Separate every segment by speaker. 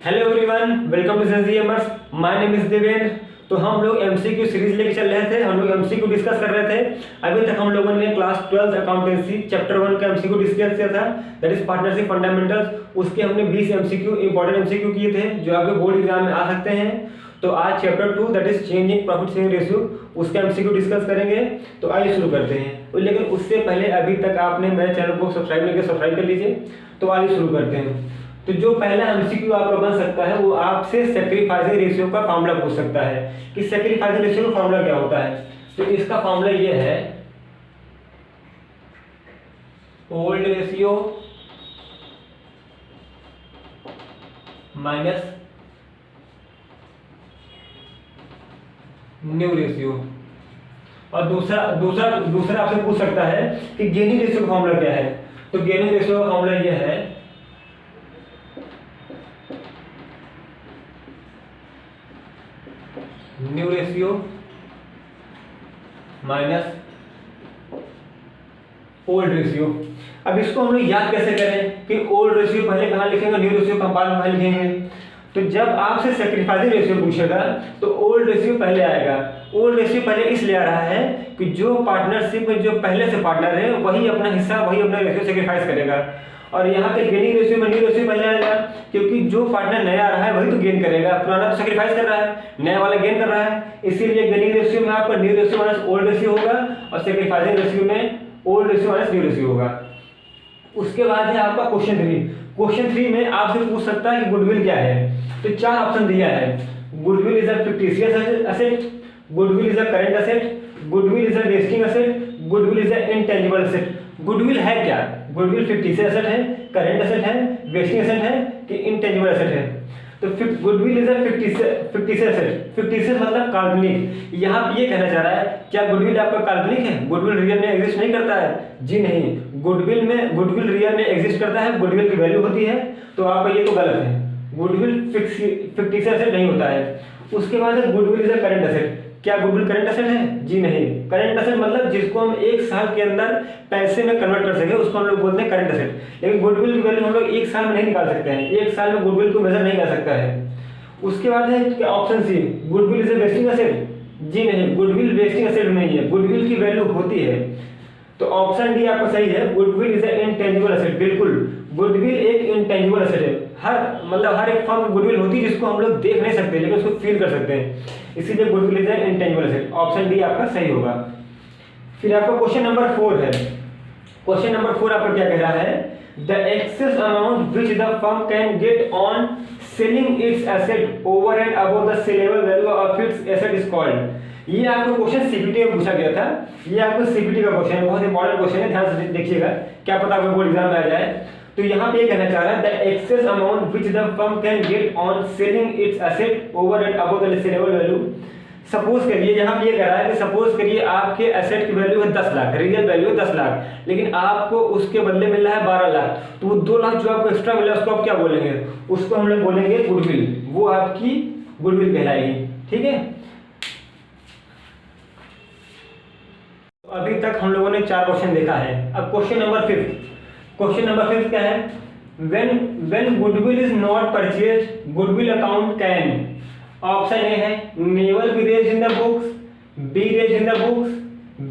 Speaker 1: Hello everyone, welcome to Gen Z gamers. My name is Devendra. तो हम लोग एमसीक्यू सीरीज लेके चल रहे थे। हम लोग एमसीक्यू डिस्कस कर रहे थे। अभी तक हम लोगों ने क्लास 12 अकाउंटेंसी चैप्टर 1 का एमसीक्यू डिस्कस किया था, दैट इज पार्टनरशिप फंडामेंटल्स। उसके हमने 20 एमसीक्यू इंपॉर्टेंट एमसीक्यू किए थे जो आपके बोर्ड एग्जाम में आ सकते हैं। तो आज chapter 2 that is change in profit sharing ratio, उसका एमसीक्यू डिस्कस करेंगे। तो आइए शुरू करते हैं। लेकिन उससे पहले अभी तक आपने मेरे चैनल को सब्सक्राइब नहीं किया, सब्सक्राइब कर लीजिए। तो आइए शुरू करते हैं। तो जो पहला एमसीक्यू आपका बन सकता है वो आपसे सैक्रिफाइसिंग रेशियो का फार्मूला पूछ सकता है कि सैक्रिफाइसिंग रेशियो का फार्मूला क्या होता है। तो इसका फार्मूला ये है old ratio minus new ratio. और दूसरा आपसे पूछ सकता है कि गेनिंग रेशियो का फार्मूला क्या है। तो गेनिंग रेशियो का फार्मूला ये है new ratio minus old ratio. अब इसको हम लोग याद कैसे करें कि ओल्ड रेशियो पहले कहां लिखेंगे, न्यू रेशियो का बाद में कहां लिखेंगे। तो जब आपसे सैक्रिफाइसिंग रेशियो पूछेगा तो ओल्ड रेशियो पहले आएगा। ओल्ड रेशियो पहले इसलिए आ रहा है कि जो पार्टनरशिप में जो पहले से पार्टनर है वही अपना हिस्सा, वही अपना रेशियो सैक्रिफाइस करेगा। और यहाँ पे गेनिंग रेशियो में न्यू रेशियो पहले आएगा क्योंकि जो पार्टनर नया आ रहा है वही तो गेन करेगा, पुराना तो सैक्रिफाइस कर रहा है, नया वाला गेन कर रहा है। इसीलिए गेनिंग रेशियो में आपका new ratio minus old ratio होगा और सैक्रिफाइसिंग रेशियो में old ratio minus new ratio होगा। उसके बाद है आपका क्वेश्चन 3। क्वेश्चन 3 में आपसे पूछ सकता है कि गुडविल क्या है। तो 4 ऑप्शन दिया है। Goodwill is a fictitious asset, goodwill is a current asset, goodwill is a wasting asset, goodwill is a intangible asset. Goodwill है क्या? गुडविल फिक्टिशियस एसेट है, करंट एसेट है, वेस्टिंग एसेट है कि इंटेंजिबल एसेट है। तो goodwill is a fictitious asset. Fictitious मतलब काल्पनिक। यहाँ पे ये कहना चाह रहा है क्या गुडविल आपका काल्पनिक है, गुडविल रियल में एग्जिस्ट नहीं करता है? जी नहीं, गुडविल रियल में एग्जिस्ट करता है, गुडविल की वैल्यू होती है। तो आपका ये तो गलत है, गुडविल फिक्टिशियस एसेट नहीं होता है। उसके बाद है goodwill is a current asset. क्या गुडविल करंट एसेट है? जी नहीं। करंट एसेट मतलब जिसको हम 1 साल के अंदर पैसे में कन्वर्ट कर सके उसको हम लोग बोलते हैं करंट एसेट। लेकिन गुडविल की वैल्यू हम लोग 1 साल में नहीं निकाल सकते हैं, 1 साल में गुडविल को मेजर नहीं कर सकता है। उसके बाद है option C, goodwill is a wasting asset. जी नहीं, गुडविल वेस्टिंग एसेट नहीं है, गुडविल की वैल्यू होती है। तो ऑप्शन डी आपका सही है, goodwill is a intangible asset. बिल्कुल, गुडविल एक इंटेंजिबल एसेट है। हर एक फर्म गुडविल होती है जिसको हम लोग देख नहीं सकते लेकिन उसको फील कर सकते हैं, इसीलिए goodwill is a intangible asset. Option D आपका सही होगा। फिर आपका क्वेश्चन नंबर 4 है। क्वेश्चन नंबर 4 आपका क्या कह रहा है? The excess amount which the firm can get on selling it's asset over and above the saleable value of its asset is called. ये आपको क्वेश्चन सीपीटी में पूछा गया था। ये आपको सीपीटी का क्वेश्चन है, बहुत इंपॉर्टेंट क्वेश्चन है, ध्यान से देखिएगा, क्या पता आपको बोर्ड एग्जाम में आ जाए। तो यहाँ पे ये कहना चाह रहा है the excess amount which the firm can get on selling it's asset over and above the saleable value. Suppose करिए, यहाँ पे ये कह रहा है कि सपोज करिए आपके एसेट की वैल्यू है 10 लाख, रियल वैल्यू है 10 लाख, लेकिन आपको उसके बदले मिल रहा है 12 लाख। तो वो 2 लाख जो आपको एक्स्ट्रा मिला उसको आप क्या बोलेंगे? उसको हम लोग बोलेंगे गुडविल, वो आपकी गुडविल कहलाएगी। ठीक है, अभी तक हम लोगों ने 4 क्वेश्चन देखा है। अब क्वेश्चन नंबर 5। क्वेश्चन नंबर 5 क्या है? when goodwill is not purchased, goodwill account can, option A है never be raised in the books, be raised in the books,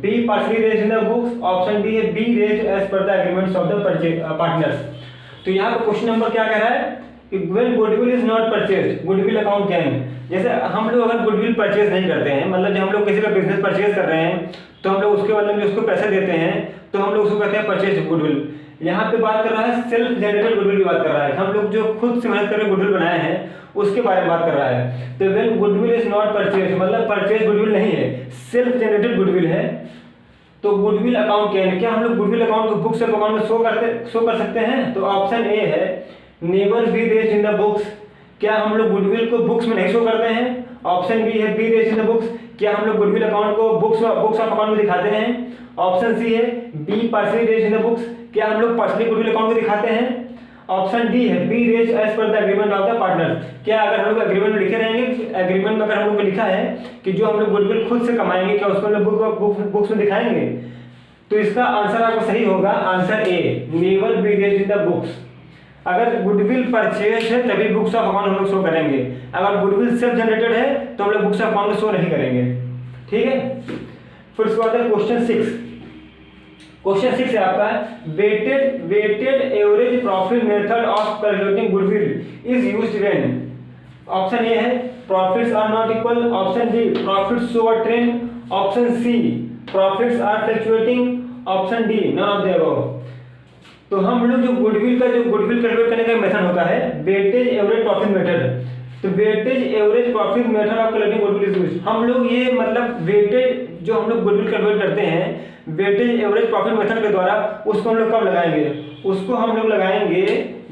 Speaker 1: be partially raised in the books, option B है be raised as per the agreements of the partners। तो यहाँ पर question number क्या कह रहा है कि when goodwill is not purchased, goodwill account can। जैसे हम लोग अगर गुडविल परचेज नहीं करते हैं, मतलब जब हम लोग किसी का बिजनेस परचेज कर रहे हैं तो हम लोग उसके बदले में उसको पैसे देते हैं, तो हम लोग उसको कहते हैं परचेज गुडविल। यहाँ पे बात कर रहा है सेल्फ जनरेटेड गुडविल की बात कर रहा है, हम लोग जो खुद से मेहनत करके गुडविल बनाए हैं उसके बारे में बात कर रहा है। तो when goodwill is not purchase मतलब परचेज गुडविल नहीं है, सेल्फ जनरेटेड गुडविल है। तो गुडविल अकाउंट क्या हम लोग गुडविल अकाउंट को बुक्स ऑफ अकाउंट में शो कर सकते हैं? तो ऑप्शन ए है never be raised in the books. क्या हम लोग गुडविल को बुक्स में नहीं शो करते हैं? ऑप्शन बी है be raised in the books. क्या हम लोग गुडविल अकाउंट को बुक्स ऑफ अकाउंट में दिखाते हैं? ऑप्शन सी है be partially raised in the books. क्या हम लोग पार्शियली गुडविल अकाउंट को दिखाते हैं? ऑप्शन डी है be raised as per the agreement of the partner. क्या अगर हम लोग एग्रीमेंट में लिखे रहेंगे, एग्रीमेंट में अगर हम लोग लिखा है कि जो हम लोग गुडविल खुद से कमाएंगे क्या उसको हम लोग बुक्स में दिखाएंगे? तो इसका आंसर आपका सही होगा, answer A never be raised in the books. अगर गुडविल परचेज है तभी बुक्स ऑफ अकाउंट हम लोग शो करेंगे, अगर गुडविल सेल्फ जनरेटेड है तो हम लोग बुक्स ऑफ अकाउंट शो नहीं करेंगे। ठीक है, फिर उसके बाद है क्वेश्चन 6। क्वेश्चन 6 है आपका weighted average profit method of calculating goodwill is used when. Option A है profits are not equal, option B profits show a trend, option C profits are fluctuating, option D none of the above. तो हम लोग जो goodwill calculate करने का method होता है weightage average profit method. तो weightage average profit method of calculating goodwill is used. हम लोग ये मतलब वेटेज जो हम लोग गुडविल कैलकुलेट करते हैं वेटेज एवरेज प्रॉफिट मेथड के द्वारा, उसको हम लोग कब लगाएंगे? उसको हम लोग लगाएंगे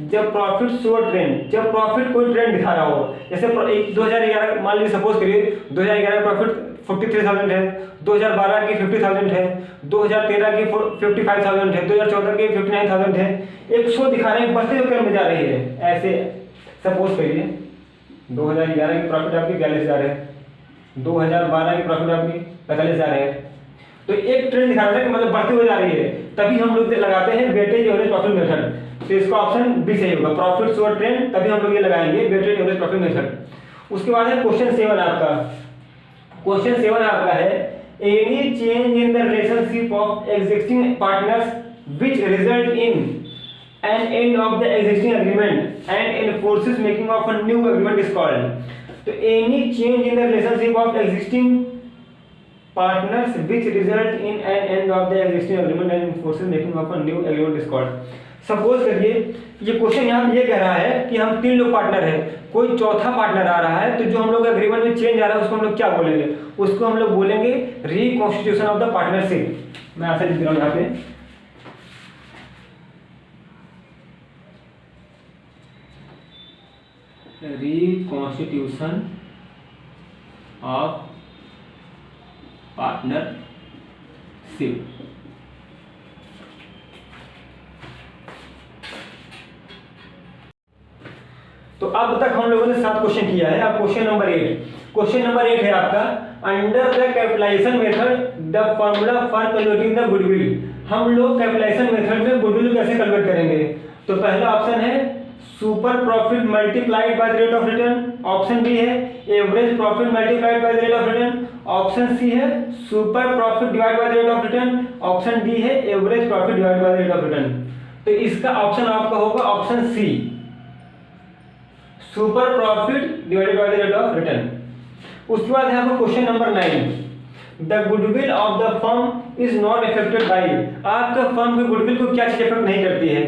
Speaker 1: जब प्रॉफिट शो ट्रेंड, जब प्रॉफिट कोई ट्रेंड दिखा रहा हो। जैसे 2011 मान लीजिए सपोज करिए 2011 प्रॉफिट 43,000 है, 2012 की 50,000 है, 2013 की 55,000 है, 2014 की 59,000 है, 100 दिखा रहे हैं, बढ़ते हुए क्रम में जा रही है। ऐसे सपोज करिए 2011 की प्रॉफिट आपकी 42,000 है, 2012 की प्रॉफिट आपकी 45,000 है, तो एक ट्रेंड दिखा रहा है कि मतलब बढ़ती हुई जा रही है, तभी हम लोग लगाते हैं वेटेज एवरेज प्रॉफिट मेथड। तो इसका ऑप्शन बी सही होगा, प्रॉफिट शो ट्रेंड, तभी हम लोग ये लगाएंगे वेटेज एवरेज प्रॉफिट मेथड। उसके बाद है क्वेश्चन 7 आपका। क्वेश्चन 7 आपका है any change in the relationship of existing partners which result in an end of the existing agreement and enforces making of a new agreement is called. तो any change in the relationship of existing partners which result in an end of the existing agreement and enforces making of a new agreement is called। Suppose करिए ये question यहाँ ये कह रहा है कि हम 3 लोग पार्टनर हैं, कोई चौथा पार्टनर आ रहा है, तो जो हम लोग एग्रीमेंट में चेंज आ रहा है उसको हम लोग क्या बोलेंगे? उसको हम लोग बोलेंगे रिकॉन्स्टिट्यूशन ऑफ द पार्टनरशिप। मैं आपसे लिख रहा हूँ यहाँ पे रिकॉन्स्टिट्यूशन ऑफ पार्टनरशिप। तो अब तक हम लोगों ने 7 क्वेश्चन किया है। अब क्वेश्चन नंबर 8। क्वेश्चन नंबर 8 है आपका under the capitalisation method the formula for calculating the goodwill. हम लोग कैपिटलाइजेशन मेथड में गुडविल कैसे कैलकुलेट करेंगे? तो पहला ऑप्शन है super profit multiplied by the rate of return, option B है average profit multiplied by the rate of return, option C है super profit divide by the rate of return, option D है average profit divide by the rate of return. तो इसका option आपका होगा option C super profit divided by the rate of return. उसके बाद है आपका question number 9 the goodwill of the firm is not affected by. आपका फर्म के गुडविल को क्या चीज अफेक्ट नहीं करती है?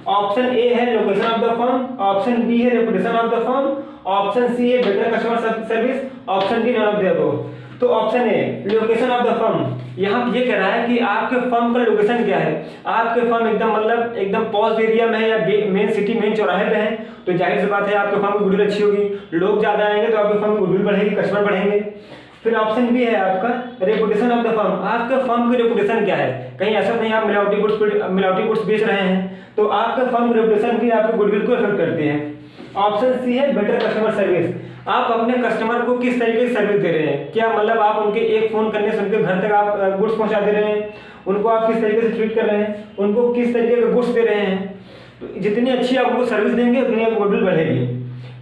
Speaker 1: ऑप्शन ए है location of the firm, option B है reputation of the firm, option C है better customer service, option D none of the above. तो option A location of the firm, यहाँ ये कह रहा है कि आपके फर्म का लोकेशन क्या है। आपके फर्म एकदम मतलब एकदम पॉज एरिया में है या मेन सिटी मेन चौराहे पे है, तो जाहिर सी बात है आपके फर्म की गुडविल अच्छी होगी, लोग ज्यादा आएंगे तो आपके फर्म की गुडविल बढ़ेगी, कस्टमर बढ़ेंगे। फिर ऑप्शन बी है आपका रेपुटेशन ऑफ द फर्म। आपके फर्म की रेपुटेशन क्या है? कहीं ऐसा नहीं आप मिलावटी गुड्स बेच रहे हैं, तो आपके फर्म की रेपुटेशन भी आपके गुडविल को इफेक्ट करती है। ऑप्शन सी है बेटर कस्टमर सर्विस। आप अपने कस्टमर को किस तरीके की सर्विस दे रहे हैं? क्या मतलब आप उनके एक फोन करने से उनके घर तक आप गुड्स पहुंचा दे रहे हैं? उनको आप किस तरीके से ट्रीट कर रहे हैं? उनको किस तरीके के गुड्स दे रहे हैं? तो जितनी अच्छी आप उनको सर्विस देंगे उतनी आपकी गुडविल बढ़ेगी।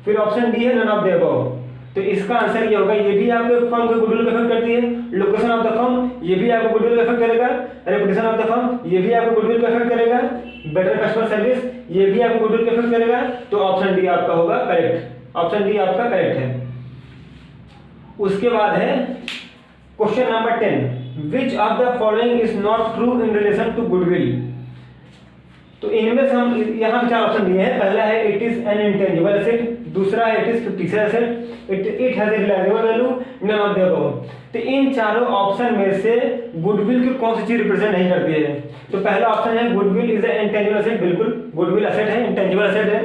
Speaker 1: फिर ऑप्शन डी है नन ऑफ द अबव। तो इसका आंसर ये होगा, ये भी आपके फर्म के गुडविल को इफेक्ट करती है, लोकेशन ऑफ द फर्म ये भी आपको गुडविल को इफेक्ट करेगा, रेपुटेशन ऑफ द फर्म ये भी आपको गुडविल को इफेक्ट करेगा, बेटर कस्टमर सर्विस ये भी आपको गुडविल को इफेक्ट करेगा। तो ऑप्शन डी आपका होगा करेक्ट, ऑप्शन डी आपका करेक्ट है। उसके बाद है question number 10 which of the following is not true in relation to goodwill. तो इनमें से हम यहाँ 4 ऑप्शन दिए हैं। पहला है it is an intangible asset, दूसरा है it is fictitious asset, it has a reliable value, none of the above. तो इन चारों ऑप्शन में से गुडविल की कौन सी चीज रिप्रेजेंट नहीं करती है? तो पहला ऑप्शन है goodwill is a intangible asset, बिल्कुल गुडविल एसेट है, इंटेंजिबल एसेट है।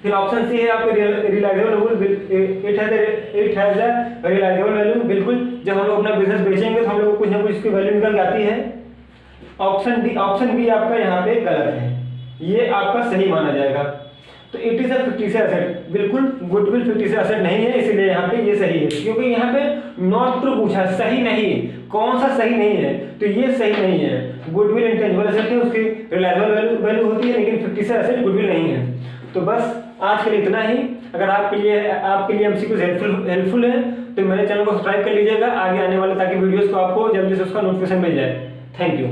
Speaker 1: फिर ऑप्शन सी है आपको reliable value, it has a reliable value, बिल्कुल जब हम लोग अपना बिजनेस बेचेंगे तो हम लोग को कुछ ना कुछ इसकी वैल्यू निकल जाती है। ऑप्शन बी आपका यहाँ पे गलत है, ये आपका सही माना जाएगा। तो it is a fictitious asset, बिल्कुल गुडविल फिक्टिशियस एसेट नहीं है, इसीलिए यहाँ पे ये सही है, क्योंकि यहाँ पे नॉट ट्रू पूछा है, सही नहीं, कौन सा सही नहीं है, तो ये सही नहीं है। गुडविल इंटेंजिबल एसेट है, उसकी रिलायबल वैल्यू होती है, लेकिन फिक्टिशियस एसेट गुडविल नहीं है। तो बस आज के लिए इतना ही। अगर आपके लिए एमसीक्यूज हेल्पफुल है तो मेरे चैनल को सब्सक्राइब कर लीजिएगा आगे आने वाले, ताकि वीडियोस को आपको जल्दी से उसका नोटिफिकेशन मिल जाए। Thank you.